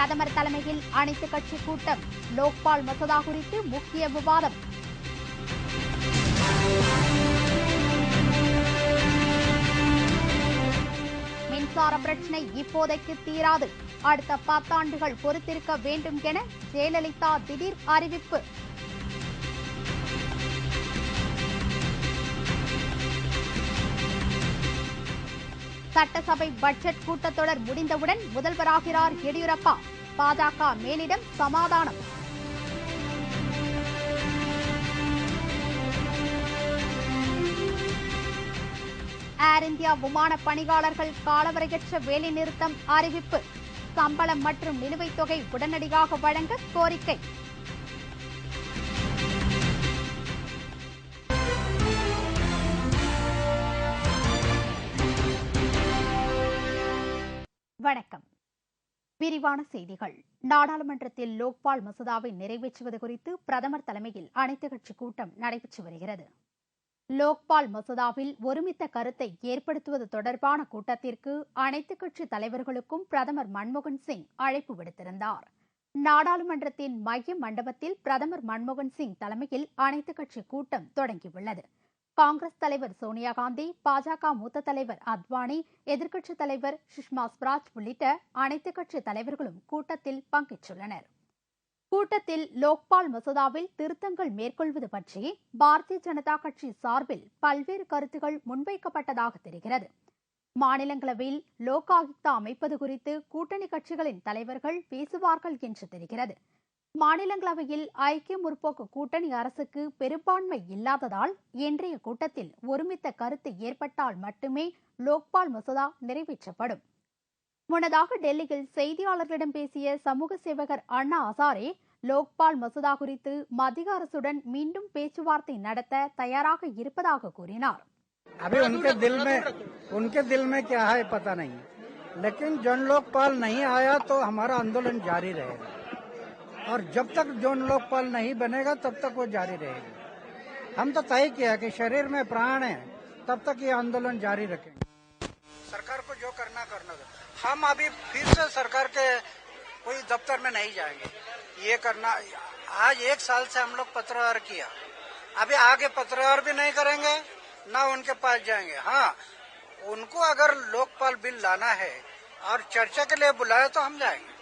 பிரதமர் தலைமையில் அனைத்துக் கட்சி கூட்டம். லோக்பால் மசோதா குறித்து முக்கிய விவாதம். மின்சார பிரச்சினை இப்போதைக்கு தீராது. அடுத்த 10 ஆண்டுகள் பொறுத்திருக்க வேண்டும் என ஜெயலலிதா திடீர் அறிவிப்பு. சட்டசபை பட்ஜெட் கூட்டத்தொடர் முடிந்தவுடன் முதல்வராகிறார் எடியூரப்பா. பாஜக மேலிடம் சமாதானம். ஏர் இந்தியா விமான பணியாளர்கள் காலவரையற்ற வேலைநிறுத்தம் அறிவிப்பு. சம்பளம் மற்றும் நிலுவைத் தொகை உடனடியாக வழங்க கோரிக்கை. வணக்கம். விரிவான செய்திகள். நாடாளுமன்றத்தில் லோக்பால் மசோதாவை நிறைவேற்றுவது குறித்து பிரதமர் தலைமையில் அனைத்துக் கட்சி கூட்டம் நடைபெற்று வருகிறது. லோக்பால் மசோதாவில் ஒருமித்த கருத்தை ஏற்படுத்துவது தொடர்பான கூட்டத்திற்கு அனைத்துக் கட்சி தலைவர்களுக்கும் பிரதமர் மன்மோகன் சிங் அழைப்பு விடுத்திருந்தார். நாடாளுமன்றத்தின் மைய மண்டபத்தில் பிரதமர் மன்மோகன் சிங் தலைமையில் அனைத்துக் கட்சி கூட்டம் தொடங்கியுள்ளது. காங்கிரஸ் தலைவர் சோனியா காந்தி, பாஜக மூத்த தலைவர் அத்வானி, எதிர்க்கட்சித் தலைவர் சுஷ்மா ஸ்வராஜ் உள்ளிட்ட அனைத்துக் கட்சி தலைவர்களும் கூட்டத்தில் பங்கேற்றுள்ளனர். கூட்டத்தில் லோக்பால் மசோதாவில் திருத்தங்கள் மேற்கொள்வது பற்றி பாரதிய ஜனதா கட்சி சார்பில் பல்வேறு கருத்துகள் முன்வைக்கப்பட்டதாக தெரிகிறது. மாநிலங்களவையில் லோக் ஆயுக்தா அமைப்பது குறித்து கூட்டணி கட்சிகளின் தலைவர்கள் பேசுவார்கள் என்று தெரிகிறது. மாநிலங்களவையில் ஐக்கிய முற்போக்கு கூட்டணி அரசுக்கு பெரும்பான்மை இல்லாததால் இன்றைய கூட்டத்தில் ஒருமித்த கருத்து ஏற்பட்டால் மட்டுமே லோக்பால் மசோதா நிறைவேற்றப்படும். முன்னதாக டெல்லியில் செய்தியாளர்களிடம் பேசிய சமூக சேவகர் அண்ணா ஹசாரே லோக்பால் மசோதா குறித்து மத்திய அரசுடன் மீண்டும் பேச்சுவார்த்தை நடத்த தயாராக இருப்பதாக கூறினார். अभी उनके दिल में क्या है पता नहीं, लेकिन जन लोकपाल नहीं आया तो हमारा आंदोलन जारी रहेगा और जब तक जन लोकपाल नहीं बनेगा तब तक वो जारी रहेगा. हम तो तय किया कि शरीर में प्राण है तब तक ये आंदोलन जारी रखेंगे. सरकार को जो करना दो. हम अभी फिर से सरकार के कोई दफ्तर में नहीं जाएंगे. ये करना, आज 1 साल से हम लोग पत्रव्यवहार किया, अभी आगे पत्रव्यवहार भी नहीं करेंगे, ना उनके पास जाएंगे. हाँ, उनको अगर लोकपाल बिल लाना है और चर्चा के लिए बुलाए तो हम जाएंगे.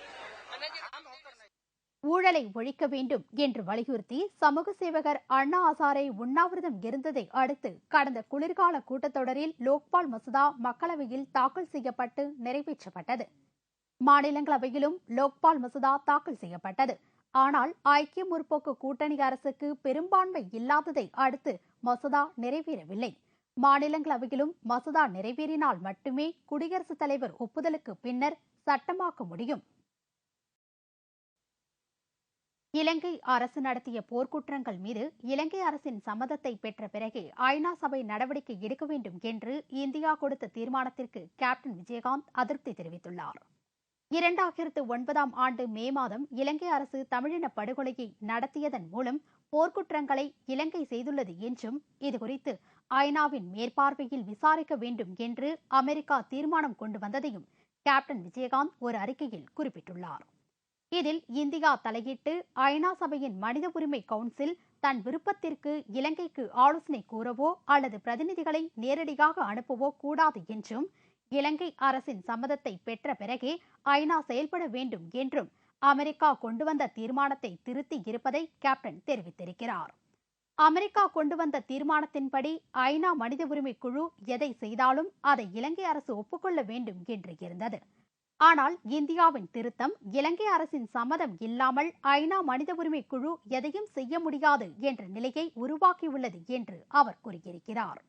ஊழலை ஒழிக்க வேண்டும் என்று வலியுறுத்தி சமூக சேவகர் அண்ணா ஹசாரே உண்ணாவிரதம் இருந்ததை அடுத்து கடந்த குளிர்கால கூட்டத்தொடரில் லோக்பால் மசோதா மக்களவையில் தாக்கல் செய்யப்பட்டு நிறைவேற்றப்பட்டது. மாநிலங்களவையிலும் லோக்பால் மசோதா தாக்கல் செய்யப்பட்டது. ஆனால் ஐக்கிய முற்போக்கு கூட்டணி அரசுக்கு பெரும்பான்மை இல்லாததை அடுத்து மசோதா நிறைவேறவில்லை. மாநிலங்களவையிலும் மசோதா நிறைவேறினால் மட்டுமே குடியரசுத் தலைவர் ஒப்புதலுக்கு பின்னர் சட்டமாக்க முடியும். இலங்கை அரசு நடத்திய போர்க்குற்றங்கள் மீது இலங்கை அரசின் சம்மதத்தை பெற்ற பிறகே ஐநா சபை நடவடிக்கை எடுக்க வேண்டும் என்று இந்தியா கொடுத்த தீர்மானத்திற்கு கேப்டன் விஜயகாந்த் அதிருப்தி தெரிவித்துள்ளார். 2009ஆம் ஆண்டு மே மாதம் இலங்கை அரசு தமிழின படுகொலையை நடத்தியதன் மூலம் போர்க்குற்றங்களை இலங்கை செய்துள்ளது என்றும் இதுகுறித்து ஐநாவின் மேற்பார்வையில் விசாரிக்க வேண்டும் என்று அமெரிக்கா தீர்மானம் கொண்டு வந்ததையும் கேப்டன் விஜயகாந்த் ஒரு அறிக்கையில் குறிப்பிட்டுள்ளார். இதில் இந்தியா தலையிட்டு ஐநா சபையின் மனித உரிமை கவுன்சில் தன் விருப்பத்திற்கு இலங்கைக்கு ஆலோசனை கூறவோ அல்லது பிரதிநிதிகளை நேரடியாக அனுப்பவோ கூடாது என்றும், இலங்கை அரசின் சம்மதத்தை பெற்ற பிறகே ஐநா செயல்பட வேண்டும் என்றும் அமெரிக்கா கொண்டு வந்த தீர்மானத்தை திருத்தி இருப்பதை கேப்டன் தெரிவித்திருக்கிறார். அமெரிக்கா கொண்டு வந்த தீர்மானத்தின்படி ஐநா மனித உரிமை குழு எதை செய்தாலும் அதை இலங்கை அரசு ஒப்புக்கொள்ள வேண்டும் என்று இருந்தது. ஆனால் இந்தியாவின் திருத்தம் இலங்கை அரசின் சம்மதம் இல்லாமல் ஐநா மனித உரிமை குழு எதையும் செய்ய முடியாது என்ற நிலையை உருவாக்கியுள்ளது என்று அவர் கூறியிருக்கிறார்.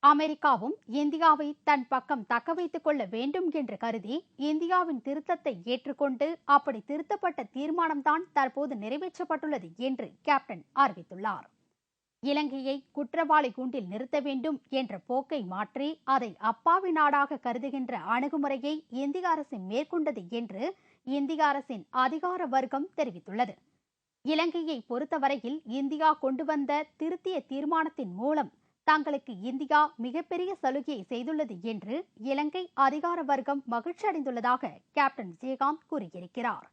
அமெரிக்காவும் இந்தியாவை தன் பக்கம் தக்க வைத்துக் கொள்ள வேண்டும் என்று கருதி இந்தியாவின் திருத்தத்தை ஏற்றுக்கொண்டு அப்படி திருத்தப்பட்ட தீர்மானம்தான் தற்போது நிறைவேற்றப்பட்டுள்ளது என்று கேப்டன் அறிவித்துள்ளார். இலங்கையை குற்றவாளி கூண்டில் நிறுத்த வேண்டும் என்ற போக்கை மாற்றி அதை அப்பாவி நாடாக கருதுகின்ற அணுகுமுறையை இந்திய அரசு மேற்கொண்டது என்று இந்திய அரசின் அதிகார வர்க்கம் தெரிவித்துள்ளது. இலங்கையை பொறுத்தவரையில் இந்தியா கொண்டு வந்த திருத்திய தீர்மானத்தின் மூலம் தங்களுக்கு இந்தியா மிகப்பெரிய சலுகையை செய்துள்ளது என்று இலங்கை அதிகார வர்க்கம் மகிழ்ச்சி அடைந்துள்ளதாக கேப்டன் விஜயகாந்த் கூறியிருக்கிறார்.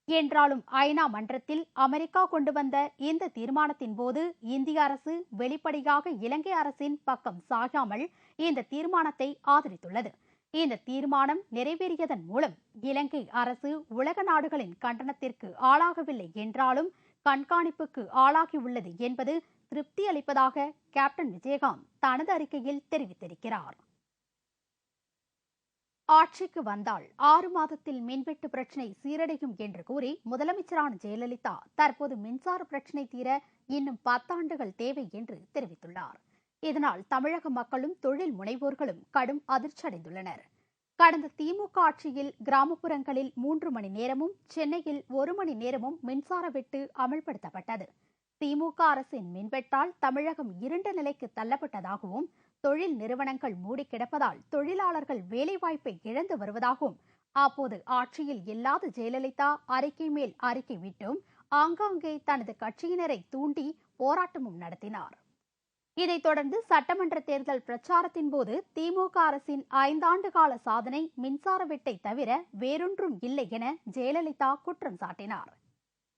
என்றாலும் ஐநா மன்றத்தில் அமெரிக்கா கொண்டு வந்த இந்த தீர்மானத்தின் போது இந்திய அரசு வெளிப்படையாக இலங்கை அரசின் பக்கம் சாயாமல் இந்த தீர்மானத்தை ஆதரித்துள்ளது. இந்த தீர்மானம் நிறைவேறியதன் மூலம் இலங்கை அரசு உலக நாடுகளின் கண்டனத்திற்கு ஆளாகவில்லை என்றாலும் கண்காணிப்புக்கு ஆளாகியுள்ளது என்பது திருப்தி அளிப்பதாக கேப்டன் விஜயகாந்த் தனது அறிக்கையில் தெரிவித்திருக்கிறார். ஆட்சிக்கு வந்தால் 6 மாதத்தில் மின்வெட்டு பிரச்சினை சீரடையும் என்று கூறி முதலமைச்சரான ஜெயலலிதா தற்போது மின்சார பிரச்சினை தீர இன்னும் 10 ஆண்டுகள் தேவை என்று தெரிவித்துள்ளார். இதனால் தமிழக மக்களும் தொழில் முனைவோர்களும் கடும் அதிர்ச்சி அடைந்துள்ளனர். கடந்த திமுக ஆட்சியில் கிராமப்புறங்களில் 3 மணி நேரமும் சென்னையில் 1 மணி நேரமும் மின்சார வெட்டு அமல்படுத்தப்பட்டது. திமுக அரசின் மின்வெட்டால் தமிழகம் இருண்ட நிலைக்கு தள்ளப்பட்டதாகவும் தொழில் நிறுவனங்கள் மூடி கிடப்பதால் தொழிலாளர்கள் வேலைவாய்ப்பை இழந்து வருவதாகவும் அப்போது ஆட்சியில் இல்லாத ஜெயலலிதா அறிக்கை மேல் அறிக்கை விட்டும் ஆங்காங்கே தனது கட்சியினரை தூண்டி போராட்டமும் நடத்தினார். இதைத் தொடர்ந்து சட்டமன்ற தேர்தல் பிரச்சாரத்தின் போது திமுக அரசின் 5 ஆண்டு கால சாதனை மின்சார வெட்டை தவிர வேறொன்றும் இல்லை என ஜெயலலிதா குற்றம் சாட்டினார்.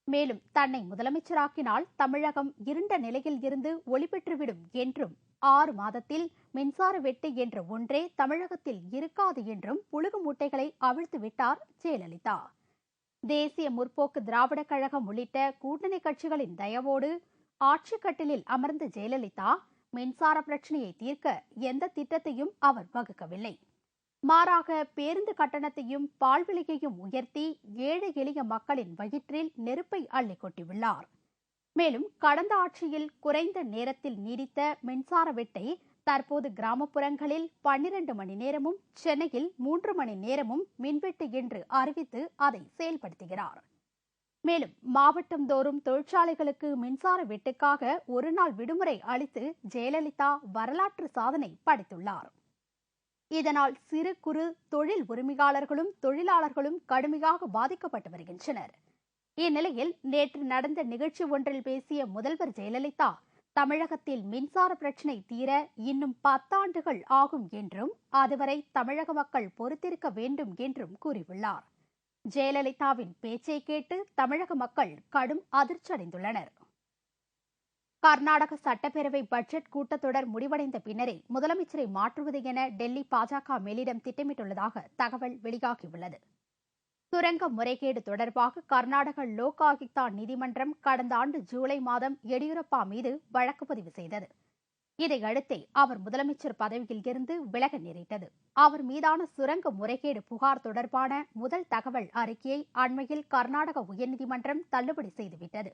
மேலும் தன்னை முதலமைச்சராக்கினால் தமிழகம் இருண்ட நிலையில் இருந்து ஒளி பெற்றுவிடும் என்றும் 6 மாதத்தில் மின்சார வெட்டு என்ற ஒன்றே தமிழகத்தில் இருக்காது என்றும் புழுகு மூட்டைகளை அவிழ்த்து விட்டார் ஜெயலலிதா. தேசிய முற்போக்கு திராவிட கழகம் உள்ளிட்ட கூட்டணி கட்சிகளின் தயவோடு ஆட்சி கட்டிலில் அமர்ந்த ஜெயலலிதா மின்சார பிரச்சினையை தீர்க்க எந்த திட்டத்தையும் அவர் வகுக்கவில்லை. மாறாக பேருந்து கட்டணத்தையும் பால் விலையையும் உயர்த்தி ஏழை எளிய மக்களின் வயிற்றில் நெருப்பை அள்ளி கொட்டியுள்ளார். மேலும் கடந்த ஆட்சியில் குறைந்த நேரத்தில் நீடித்த மின்சார வெட்டை தற்போது கிராமப்புறங்களில் 12 மணி நேரமும் சென்னையில் 3 மணி நேரமும் மின்வெட்டு என்று அறிவித்து அதை செயல்படுத்துகிறார். மேலும் மாவட்டந்தோறும் தொழிற்சாலைகளுக்கு மின்சார வெட்டுக்காக ஒரு நாள் விடுமுறை அளித்து ஜெயலலிதா வரலாற்று சாதனை படைத்துள்ளார். இதனால் சிறு குறு தொழில் உரிமையாளர்களும் தொழிலாளர்களும் கடுமையாக பாதிக்கப்பட்டு வருகின்றனர். இந்நிலையில் நேற்று நடந்த நிகழ்ச்சி ஒன்றில் பேசிய முதல்வர் ஜெயலலிதா தமிழகத்தில் மின்சார பிரச்சினை தீர இன்னும் 10 ஆண்டுகள் ஆகும் என்றும் அதுவரை தமிழக மக்கள் பொறுத்திருக்க வேண்டும் என்றும் கூறியுள்ளார். ஜெயலலிதாவின் பேச்சை கேட்டு தமிழக மக்கள் கடும் அதிர்ச்சி அடைந்துள்ளனர். கர்நாடக சட்டப்பேரவை பட்ஜெட் கூட்டத்தொடர் முடிவடைந்த பின்னரே முதலமைச்சரை மாற்றுவது என டெல்லி பாஜக மேலிடம் திட்டமிட்டுள்ளதாக தகவல் வெளியாகியுள்ளது. சுரங்க முறைகேடு தொடர்பாக கர்நாடக லோக் ஆயுக்தா நீதிமன்றம் கடந்த ஆண்டு ஜூலை மாதம் எடியூரப்பா மீது வழக்கு பதிவு செய்தது. இதையடுத்தே அவர் முதலமைச்சர் பதவியில் இருந்து விலக நேரிட்டது. அவர் மீதான சுரங்க முறைகேடு புகார் தொடர்பான முதல் தகவல் அறிக்கையை அண்மையில் கர்நாடக உயர்நீதிமன்றம் தள்ளுபடி செய்துவிட்டது.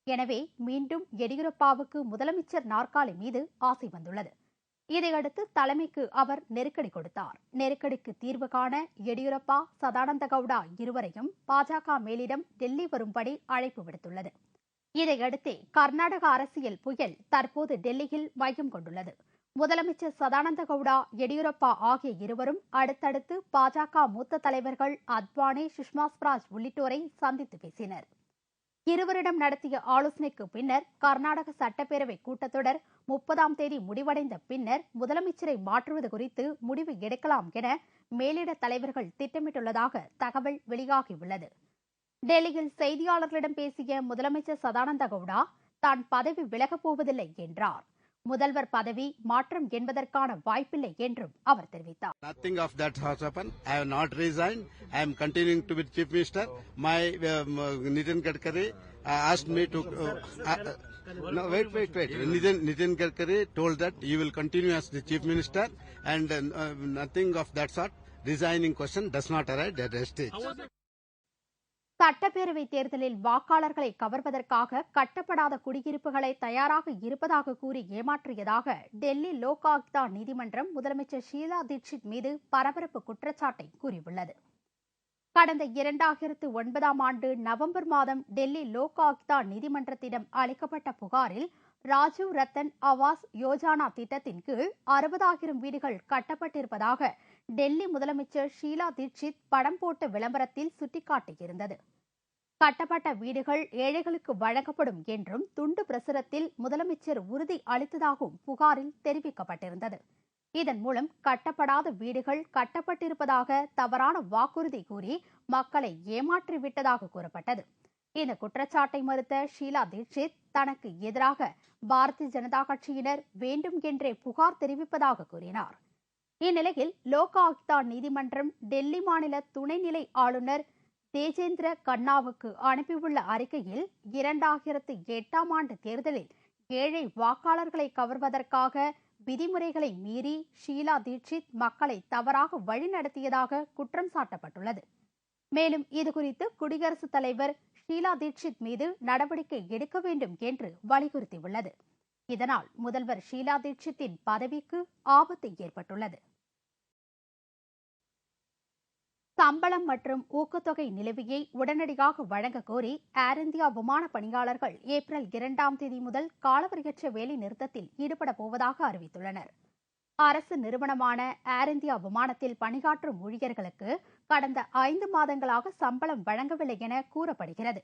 எனவே மீண்டும் எடியூரப்பாவுக்கு முதலமைச்சர் நாற்காலி மீது ஆசை வந்துள்ளது. இதையடுத்து தலைமைக்கு அவர் நெருக்கடி கொடுத்தார். நெருக்கடிக்கு தீர்வு காண எடியூரப்பா சதானந்த கவுடா இருவரையும் பாஜக மேலிடம் டெல்லி வரும்படி அழைப்பு விடுத்துள்ளது. இதையடுத்தே கர்நாடக அரசியல் புயல் தற்போது டெல்லியில் மையம் கொண்டுள்ளது. முதலமைச்சர் சதானந்த கவுடா எடியூரப்பா ஆகிய இருவரும் அடுத்தடுத்து பாஜக மூத்த தலைவர்கள் அத்வானி சுஷ்மா ஸ்வராஜ் உள்ளிட்டோரை சந்தித்து பேசினர். இருவரிடம் நடத்திய ஆலோசனைக்கு பின்னர் கர்நாடக சட்டப்பேரவை கூட்டத்தொடர் 30ஆம் தேதி முடிவடைந்த பின்னர் முதலமைச்சரை மாற்றுவது குறித்து முடிவு எடுக்கலாம் என மேலிட தலைவர்கள் திட்டமிட்டுள்ளதாக தகவல் வெளியாகியுள்ளது. டெல்லியில் செய்தியாளர்களிடம் பேசிய முதலமைச்சர் சதானந்த கவுடா தான் பதவி விலகப் போவதில்லை என்றார். முதல்வர் பதவி மாற்றம் என்பதற்கான வாய்ப்பில்லை என்றும் அவர் தெரிவித்தார். Nothing of that has happened. I have not resigned. I am continuing to be Chief Minister. My Nitin Gadkari asked me to. No, wait. Nitin Gadkari told that you will continue as the Chief Minister, and nothing of that sort. Resigning question does not arise at that stage. சட்டப்பேரவை தேர்தலில் வாக்காளர்களை கவர்வதற்காக கட்டப்படாத குடியிருப்புகளை தயாராக இருப்பதாக கூறி ஏமாற்றியதாக டெல்லி லோக் ஆயுக்தா நீதிமன்றம் முதலமைச்சர் ஷீலா தீட்சித் மீது பரபரப்பு குற்றச்சாட்டை கூறியுள்ளது. கடந்த 2009ஆம் ஆண்டு நவம்பர் மாதம் டெல்லி லோக் ஆயுக்தா நீதிமன்றத்திடம் அளிக்கப்பட்ட புகாரில் ராஜீவ் ரத்தன் ஆவாஸ் யோஜனா திட்டத்தின் கீழ் 60,000 வீடுகள் கட்டப்பட்டிருப்பதாக டெல்லி முதலமைச்சர் ஷீலா தீட்சித் படம் போட்ட விளம்பரத்தில் சுட்டிக்காட்டியிருந்தது. கட்டப்பட்ட வீடுகள் ஏழைகளுக்கு வழங்கப்படும் என்றும் துண்டு பிரசுரத்தில் முதலமைச்சர் உறுதி அளித்ததாகவும் புகாரில் தெரிவிக்கப்பட்டிருந்தது. இதன் மூலம் கட்டப்படாத வீடுகள் கட்டப்பட்டிருப்பதாக தவறான வாக்குறுதி கூறி மக்களை ஏமாற்றிவிட்டதாக கூறப்பட்டது. இந்த குற்றச்சாட்டை மறுத்த ஷீலா தீட்சித் தனக்கு எதிராக பாரதிய ஜனதா கட்சியினர் வேண்டும் என்றே புகார் தெரிவிப்பதாக கூறினார். இந்நிலையில் லோக் ஆயுக்தா நீதிமன்றம் டெல்லி மாநில துணைநிலை ஆளுநர் தேஜேந்திர கண்ணாவுக்கு அனுப்பியுள்ள அறிக்கையில் 2008ஆம் ஆண்டு தேர்தலில் ஏழை வாக்காளர்களை கவர்வதற்காக விதிமுறைகளை மீறி ஷீலா தீட்சித் மக்களை தவறாக வழிநடத்தியதாக குற்றம் சாட்டப்பட்டுள்ளது. மேலும் இதுகுறித்து குடியரசுத் தலைவர் ஷீலா தீட்சித் மீது நடவடிக்கை எடுக்க வேண்டும் என்று வலியுறுத்தியுள்ளது. இதனால் முதல்வர் ஷீலா தீட்சித்தின் பதவிக்கு ஆபத்து ஏற்பட்டுள்ளது. சம்பளம் மற்றும் ஊக்கத்தொகை நிலுவையை உடனடியாக வழங்க கோரி ஏர் இந்தியா விமான பணியாளர்கள் ஏப்ரல் 2ஆம் தேதி முதல் காலவரையற்ற வேலை நிறுத்தத்தில் ஈடுபட போவதாக அறிவித்துள்ளனர். அரசு நிறுவனமான ஏர் இந்தியா விமானத்தில் பணியாற்றும் ஊழியர்களுக்கு கடந்த 5 மாதங்களாக சம்பளம் வழங்கவில்லை என கூறப்படுகிறது.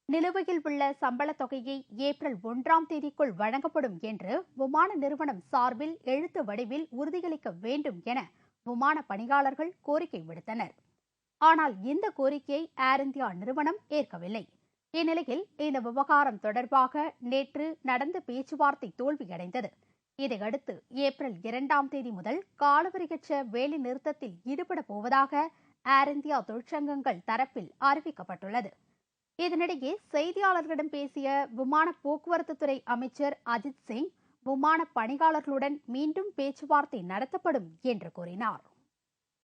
நிலுவையில் உள்ள சம்பளத் தொகையை ஏப்ரல் 1ஆம் தேதிக்குள் வழங்கப்படும் என்று விமான நிறுவனம் சார்பில் எழுத்து வடிவில் உறுதியளிக்க வேண்டும் என விமான பணியாளர்கள் கோரிக்கை விடுத்தனர். ஆனால் இந்த கோரிக்கையை ஏர் இந்தியா நிறுவனம் ஏற்கவில்லை. இந்நிலையில் இந்த விவகாரம் தொடர்பாக நேற்று நடந்த பேச்சுவார்த்தை தோல்வியடைந்தது. இதையடுத்து ஏப்ரல் 2ஆம் தேதி முதல் காலவரையற்ற வேலை நிறுத்தத்தில் ஈடுபட போவதாக ஏர் இந்தியா தொழிற்சங்கங்கள் தரப்பில் அறிவிக்கப்பட்டுள்ளது. இதனிடையே செய்தியாளர்களிடம் பேசிய விமான போக்குவரத்து துறை அமைச்சர் அஜித் சிங் விமான பணியாளர்களுடன் மீண்டும் பேச்சுவார்த்தை நடத்தப்படும் என்று கூறினார்.